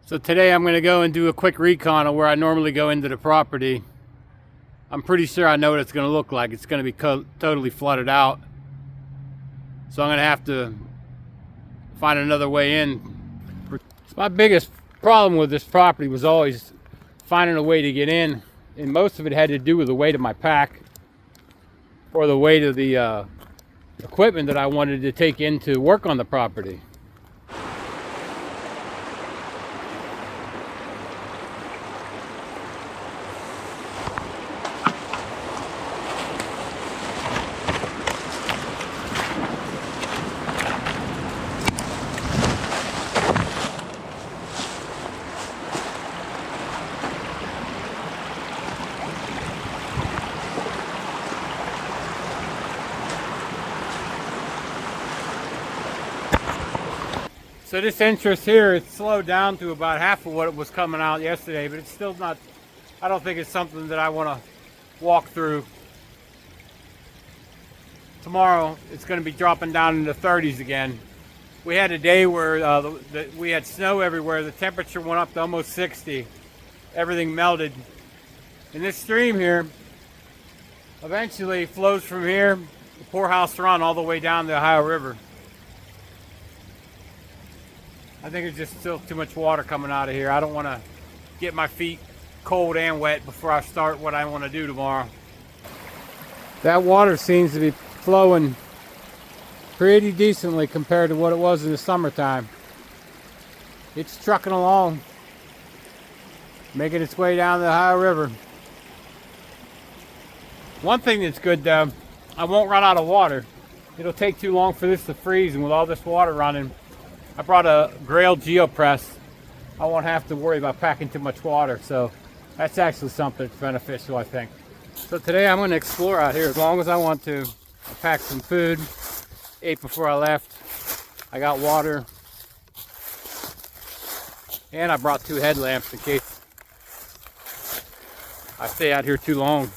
So today I'm going to go and do a quick recon of where I normally go into the property. I'm pretty sure I know what it's going to look like. It's going to be totally flooded out. So I'm going to have to find another way in. So my biggest problem with this property was always finding a way to get in. And most of it had to do with the weight of my pack or the weight of the equipment that I wanted to take in to work on the property. So this entrance here, it's slowed down to about half of what it was coming out yesterday, but it's still not, I don't think it's something that I want to walk through. Tomorrow, it's going to be dropping down into the 30s again. We had a day where we had snow everywhere. The temperature went up to almost 60. Everything melted. And this stream here eventually flows from here, the Poorhouse Run, all the way down the Ohio River. I think there's just still too much water coming out of here. I don't want to get my feet cold and wet before I start what I want to do tomorrow. That water seems to be flowing pretty decently compared to what it was in the summertime. It's trucking along, making its way down the Ohio River. One thing that's good though, I won't run out of water. It'll take too long for this to freeze, and with all this water running, I brought a Grail GeoPress. I won't have to worry about packing too much water, so that's actually something that's beneficial, I think. So today I'm going to explore out here as long as I want to. I packed some food, ate before I left. I got water, and I brought 2 headlamps in case I stay out here too long.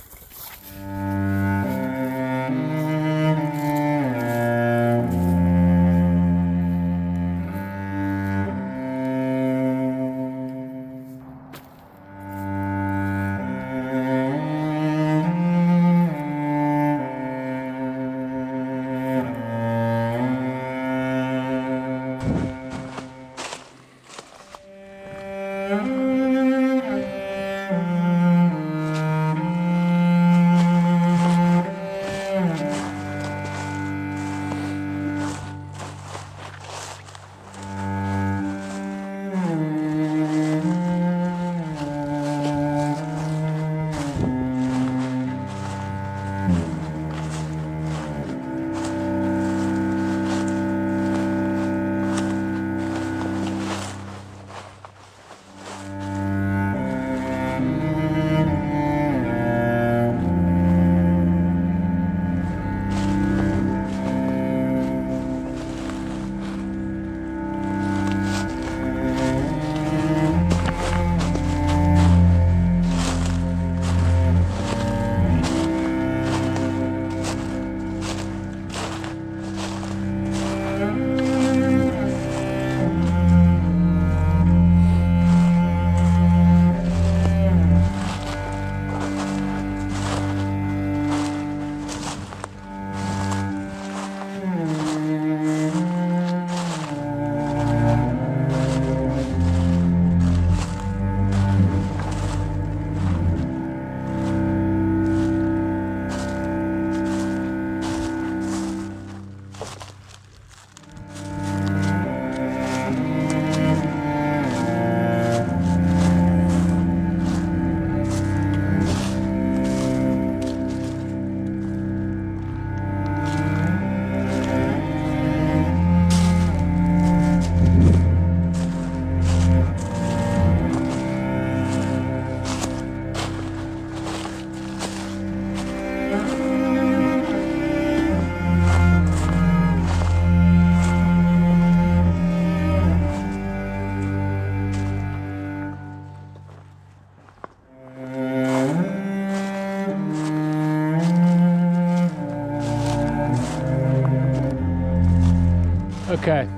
Okay,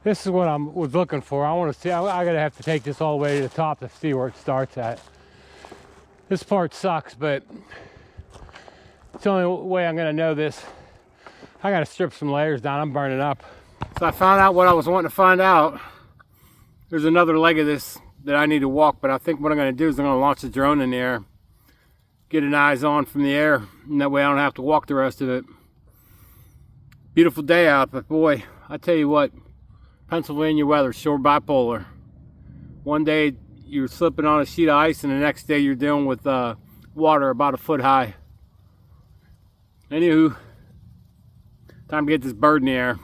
This is what I was looking for. I want to see, I gotta have to take this all the way to the top to see where it starts at. This part sucks, but it's the only way I'm gonna know this. I gotta strip some layers down, I'm burning up. So I found out what I was wanting to find out. There's another leg of this that I need to walk, but I think what I'm gonna do is I'm gonna launch the drone in the air, get an eyes on from the air, and that way I don't have to walk the rest of it. Beautiful day out, but boy, I tell you what, Pennsylvania weather, sure bipolar. One day you're slipping on a sheet of ice and the next day you're dealing with water about a foot high. Anywho, time to get this bird in the air.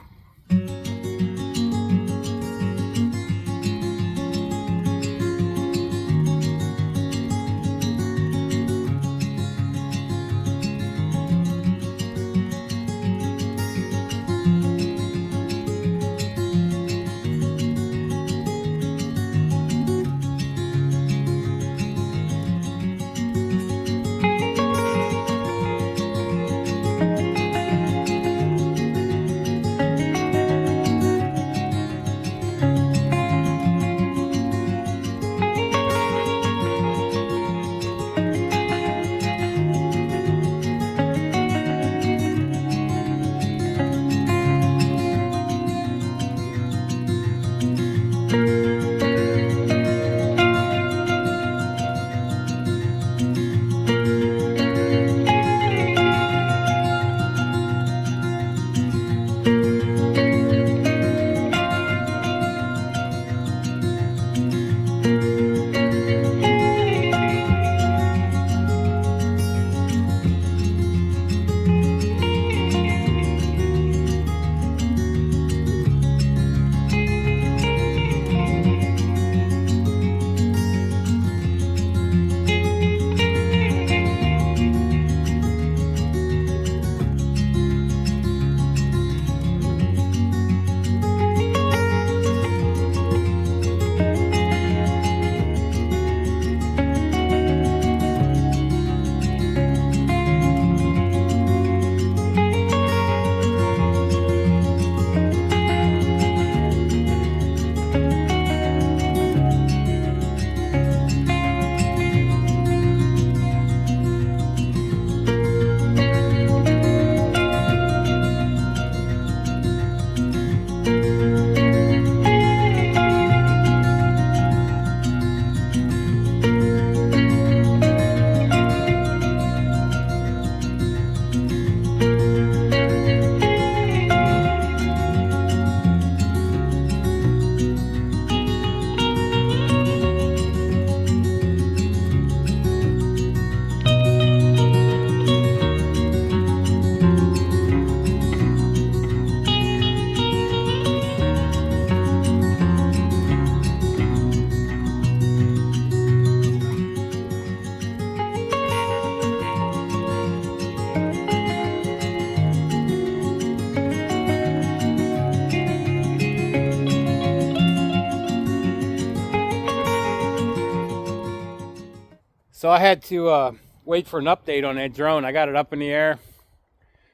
So I had to wait for an update on that drone. I got it up in the air.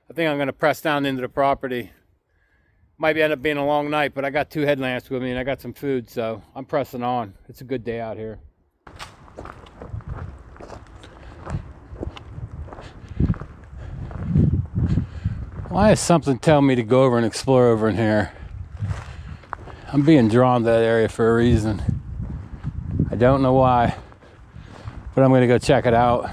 I think I'm going to press down into the property. Might end up being a long night, but I got 2 headlamps with me and I got some food, so I'm pressing on. It's a good day out here. Why is something telling me to go over and explore over in here? I'm being drawn to that area for a reason. I don't know why, but I'm going to go check it out.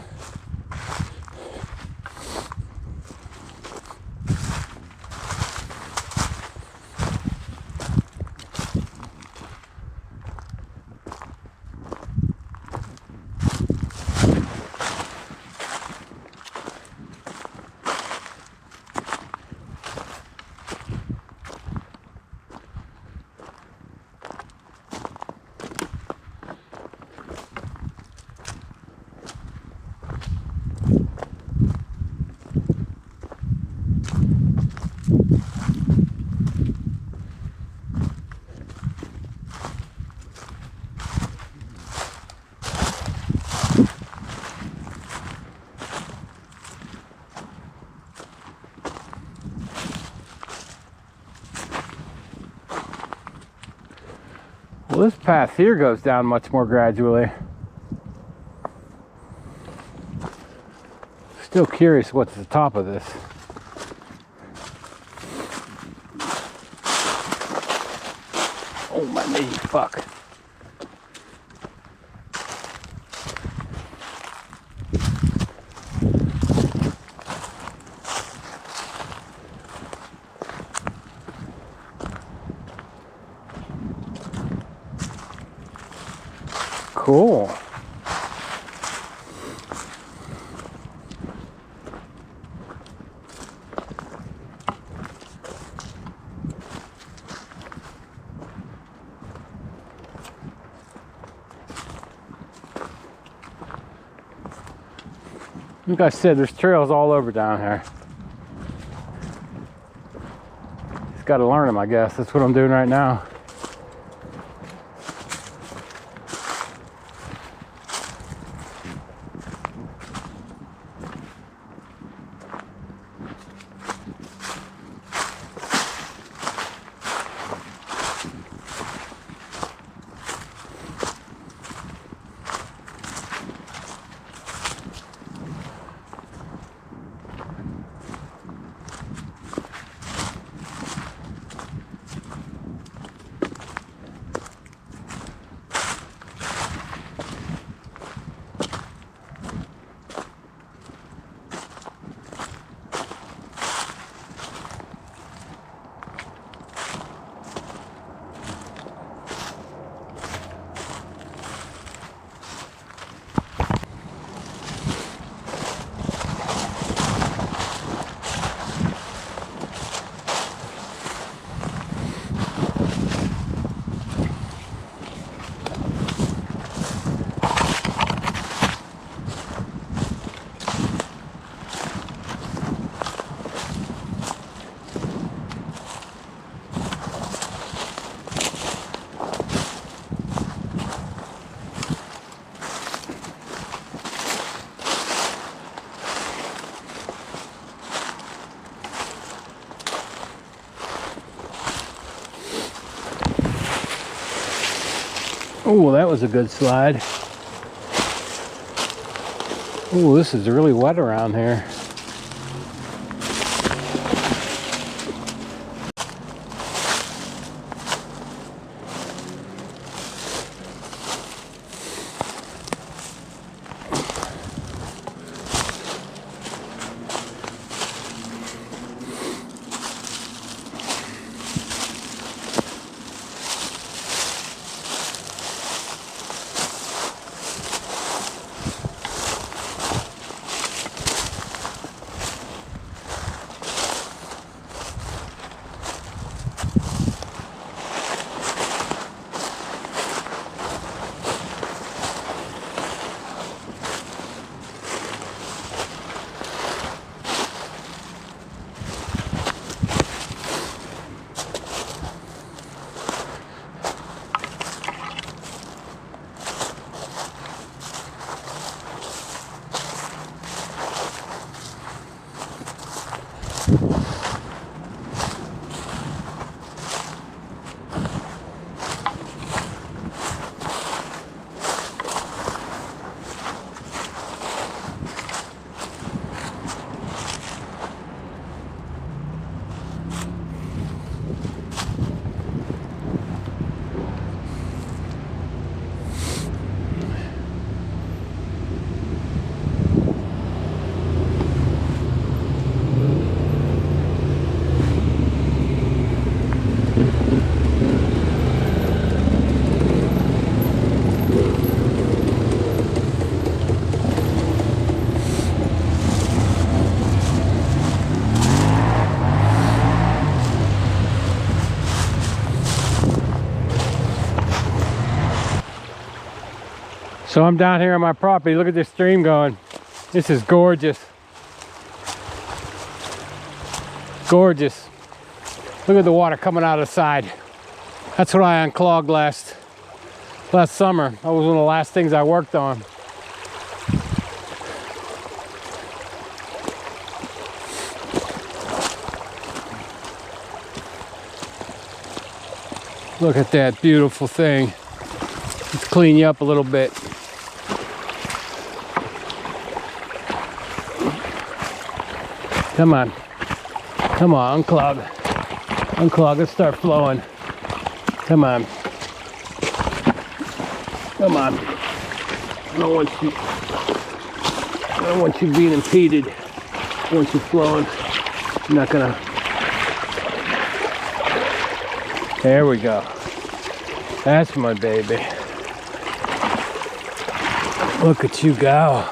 Well, this path here goes down much more gradually. Still curious what's at the top of this. Oh, my knee, fuck. Cool. Like I said, there's trails all over down here. Just got to learn them, I guess. That's what I'm doing right now. Oh, that was a good slide. Oh, this is really wet around here. So I'm down here on my property. Look at this stream going. This is gorgeous. Gorgeous. Look at the water coming out of the side. That's what I unclogged last summer. That was one of the last things I worked on. Look at that beautiful thing. Let's clean you up a little bit. Come on. Come on, unclog. Unclog, let's start flowing. Come on. Come on. I don't want you being impeded. I want you flowing. I'm not gonna. There we go. That's my baby. Look at you go.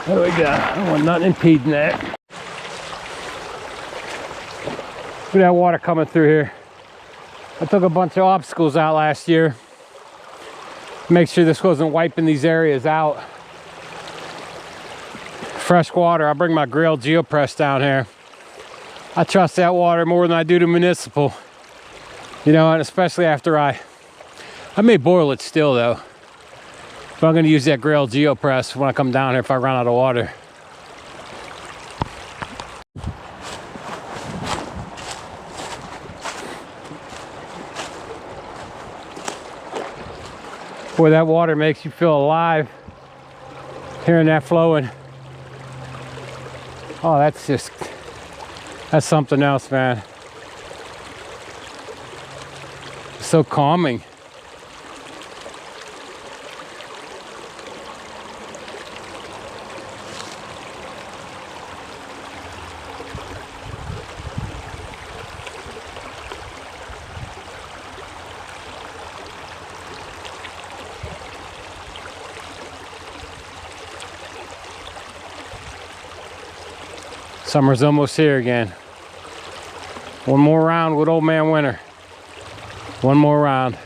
There we go. I don't want nothing impeding that. Look at that water coming through here. I took a bunch of obstacles out last year. Make sure this wasn't wiping these areas out. Fresh water. I bring my grill geopress down here. I trust that water more than I do the municipal. You know, and especially after I may boil it still though. But I'm going to use that grill geopress when I come down here if I run out of water. Boy, that water makes you feel alive. Hearing that flowing. Oh, that's something else, man. It's so calming. Summer's almost here again. One more round with old man winter. One more round.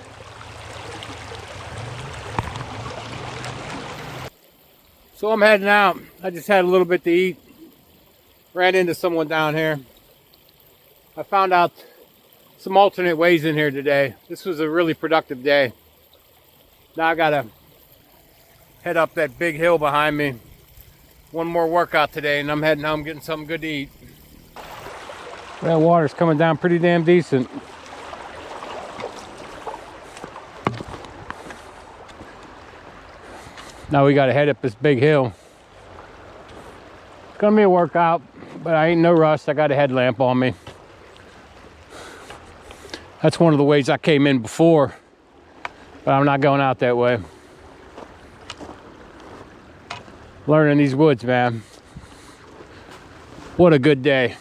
So I'm heading out. I just had a little bit to eat. Ran into someone down here. I found out some alternate ways in here today. This was a really productive day. Now I gotta head up that big hill behind me. One more workout today and I'm heading home getting something good to eat. That water's coming down pretty damn decent. Now we gotta head up this big hill. It's gonna be a workout, but I ain't no rush. I got a headlamp on me. That's one of the ways I came in before, but I'm not going out that way. Learning these woods, man. What a good day.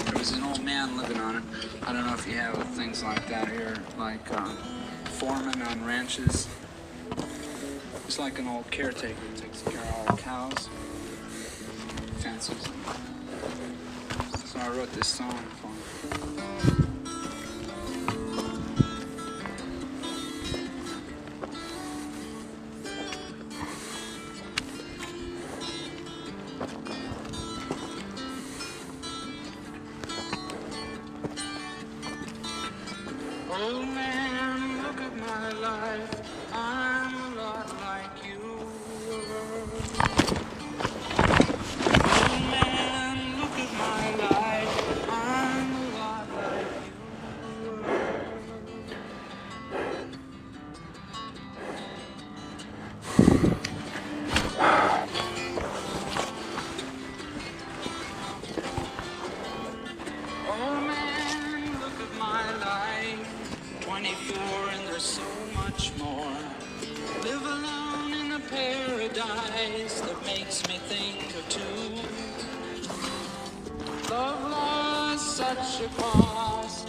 There was an old man living on it. I don't know if you have things like that here, like foreman on ranches. It's like an old caretaker who takes care of all the cows, fences. So I wrote this song for him. Old man, look at my life. I'm a lot like you. Old man, look at my life. I'm a lot like you. paradise that makes me think of two. Love lost such a cost.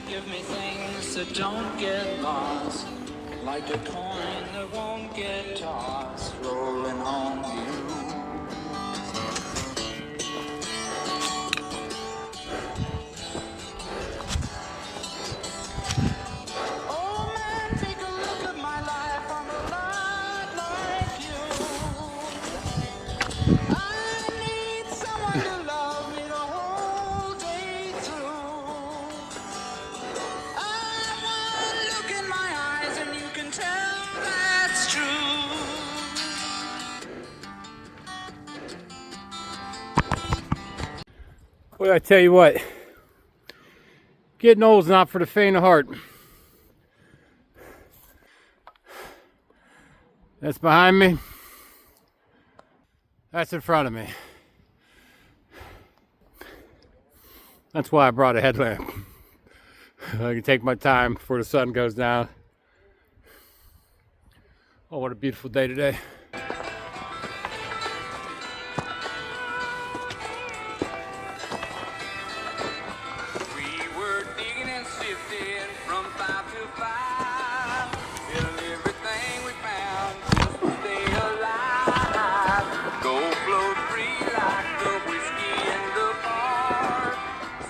Give me things that don't get lost, like a coin that won't get tossed, rolling home to you. Oh man, take a look at my life. I'm a lot like you. I need someone to love me the whole day through. I look in my eyes and you can tell that's true. Well, I tell you what, getting old is not for the faint of heart. That's behind me. That's in front of me. That's why I brought a headlamp. I can take my time before the sun goes down. Oh, what a beautiful day today. We were digging and sifting from 5 to 5, till everything we found just to stay alive. Go flow free like the whiskey in the bar.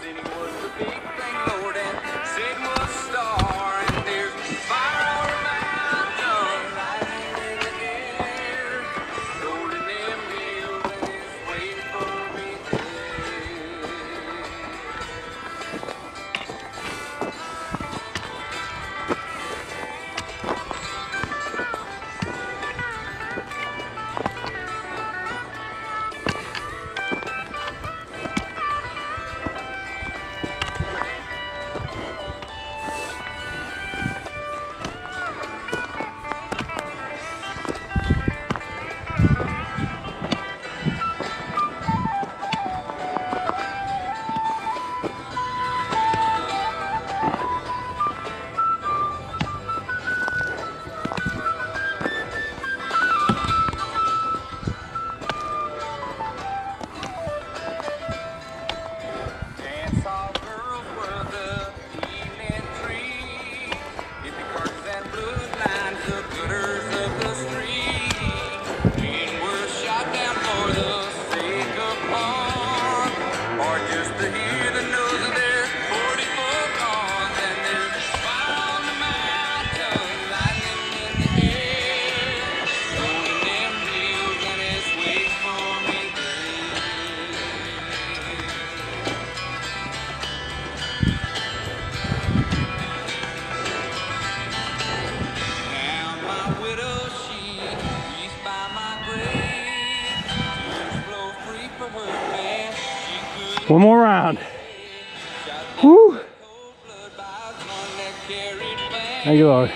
City was the big thing, Lord, and Sid was star. And there's fire all around, lightning in the air, gold in them hills, and it's waiting for me there. Dance all girls were the evening tree. Hippie cards and bloodlines, the gutters of the street. Men were shot down for the sake of fun, or just to hear the nose of their 40-foot guns. And there's fire on the mountain, lightning in the air, gold in them hills, and it's waiting for me there. Now my widow, she's by my grave. Tears flow free for her man. She could One more round. shot down Whew. with cold blood by a gun that carried flame. Thank you, Lord.